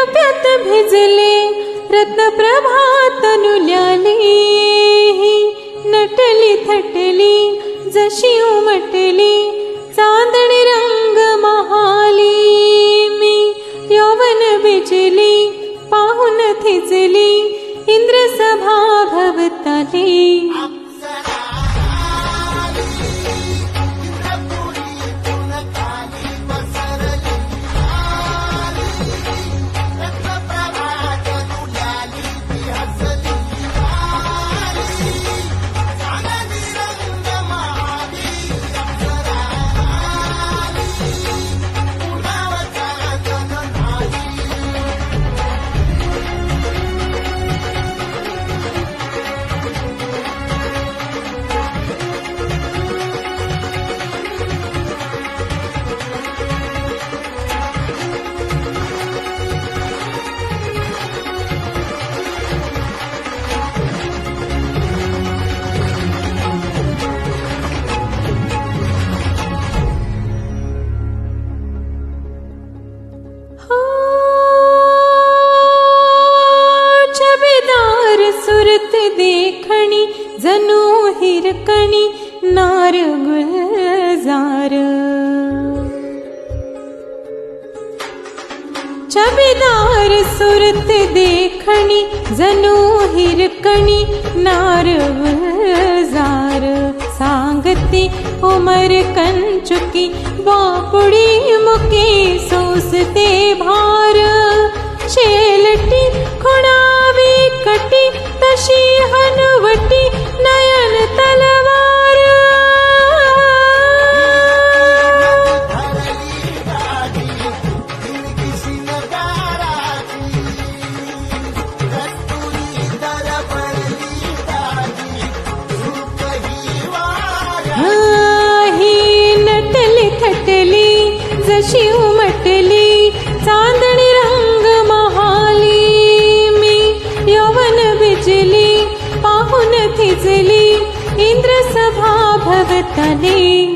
रुप्यात भिजले रत्नप्रभा तनुल्याली, नटली थटली जशी उमटली चांदणी रंग महाली. मी यौवन बिजली पाहून थिजली इंद्रसभा भवताली. देखणी जणू हिरकणी नार गुलजार. छबीदार सुरत देखणी जणू हिरकणी नार गुलजार. सांगती उमर कंचुकी बापुडी मुकी सोसते भार. शेलटी खुणावी कटी तशी हनुवटी नयन तलवार. ही नटली थटली जशी उमटली चांदणी रंग महाली. मी यौवन बिजली पाहून थिजली इंद्रसभा भवताली.